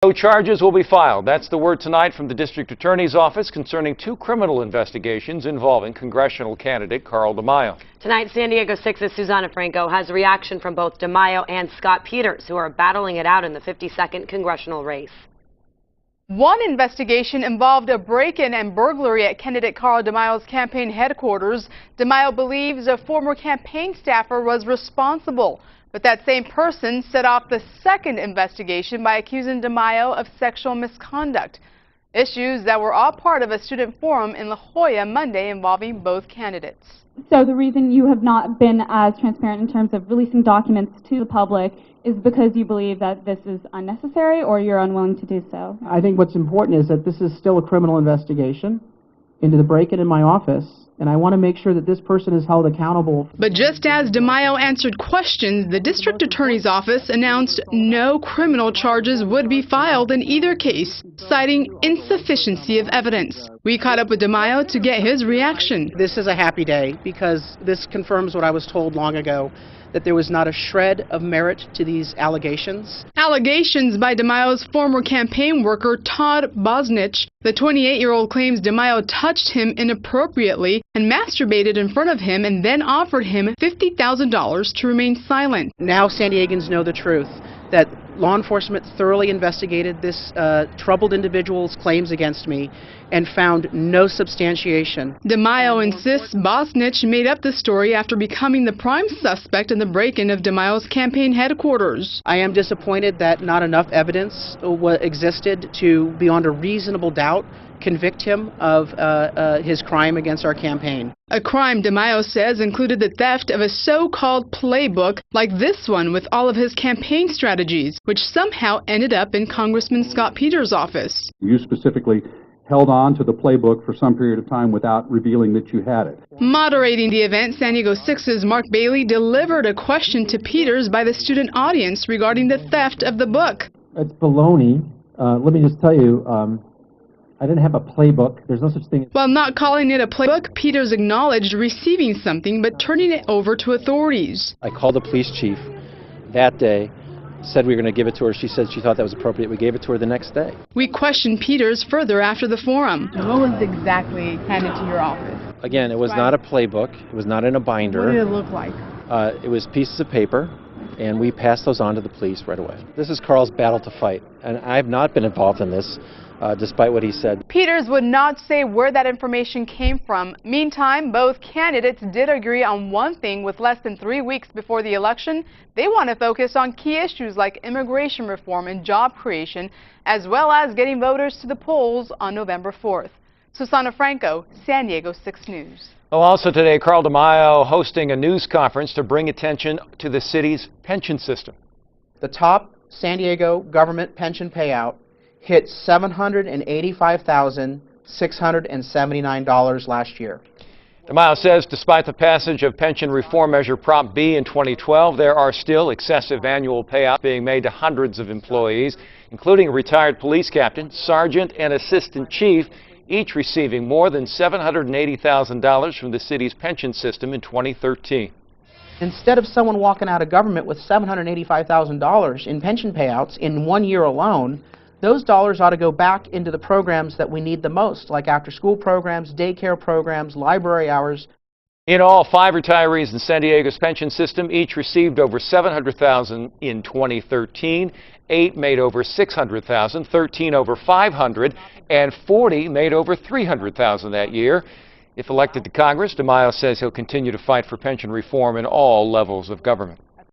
No charges will be filed. That's the word tonight from the district attorney's office concerning 2 criminal investigations involving congressional candidate Carl Demaio. Tonight, San Diego 6's Susana Franco has a reaction from both Demaio and Scott Peters, who are battling it out in the 52nd congressional race. One investigation involved a break-in and burglary at candidate Carl Demaio's campaign headquarters. Demaio believes a former campaign staffer was responsible. But that same person set off the second investigation by accusing Demaio of sexual misconduct. Issues that were all part of a student forum in La Jolla Monday involving both candidates. So the reason you have not been as transparent in terms of releasing documents to the public is because you believe that this is unnecessary, or you're unwilling to do so? I think what's important is that this is still a criminal investigation into the break-in in my office, and I want to make sure that this person is held accountable. But just as Demaio answered questions, the district attorney's office announced no criminal charges would be filed in either case, citing insufficiency of evidence. We caught up with Demaio to get his reaction. This is a happy day because this confirms what I was told long ago, that there was not a shred of merit to these allegations. Allegations by Demaio's former campaign worker Todd Bosnich. The 28-year-old claims Demaio touched him inappropriately and masturbated in front of him and then offered him $50,000 to remain silent. Now San Diegans know the truth, that law enforcement thoroughly investigated this troubled individual's claims against me and found no substantiation. Demaio insists Bosnich made up the story after becoming the prime suspect in the break-in of Demaio's campaign headquarters. I am disappointed that not enough evidence existed to, beyond a reasonable doubt, convict him of his crime against our campaign. A crime Demaio says included the theft of a so-called playbook like this one with all of his campaign strategies, which somehow ended up in Congressman Scott Peters' office. You specifically held on to the playbook for some period of time without revealing that you had it. Moderating the event, San Diego 6's Mark Bailey delivered a question to Peters by the student audience regarding the theft of the book. It's baloney. Let me just tell you, I didn't have a playbook. There's no such thing. While not calling it a playbook, Peters acknowledged receiving something but turning it over to authorities. I called the police chief that day, said we were going to give it to her. She said she thought that was appropriate. We gave it to her the next day. We questioned Peters further after the forum. What was exactly handed to your office? Again, it was not a playbook. It was not in a binder. What did it look like? It was pieces of paper, and we passed those on to the police right away. This is Carl's battle to fight, and I have not been involved in this. Despite what he said. Peters would not say where that information came from. Meantime, both candidates did agree on one thing. With less than 3 weeks before the election, they want to focus on key issues like immigration reform and job creation, as well as getting voters to the polls on November 4th. Susana Franco, San Diego 6 News. Well, also today, Carl Demaio hosting a news conference to bring attention to the city's pension system. The top San Diego government pension payout hit $785,679 last year. Demaio says despite the passage of pension reform measure Prop B in 2012, there are still excessive annual payouts being made to hundreds of employees, including a retired police captain, sergeant, and assistant chief, each receiving more than $780,000 from the city's pension system in 2013. Instead of someone walking out of government with $785,000 in pension payouts in 1 year alone, those dollars ought to go back into the programs that we need the most, like after-school programs, daycare programs, library hours. In all, 5 retirees in San Diego's pension system each received over $700,000 in 2013, 8 made over $600,000, 13 over $500,000, and 40 made over $300,000 that year. If elected to Congress, Demaio says he'll continue to fight for pension reform in all levels of government.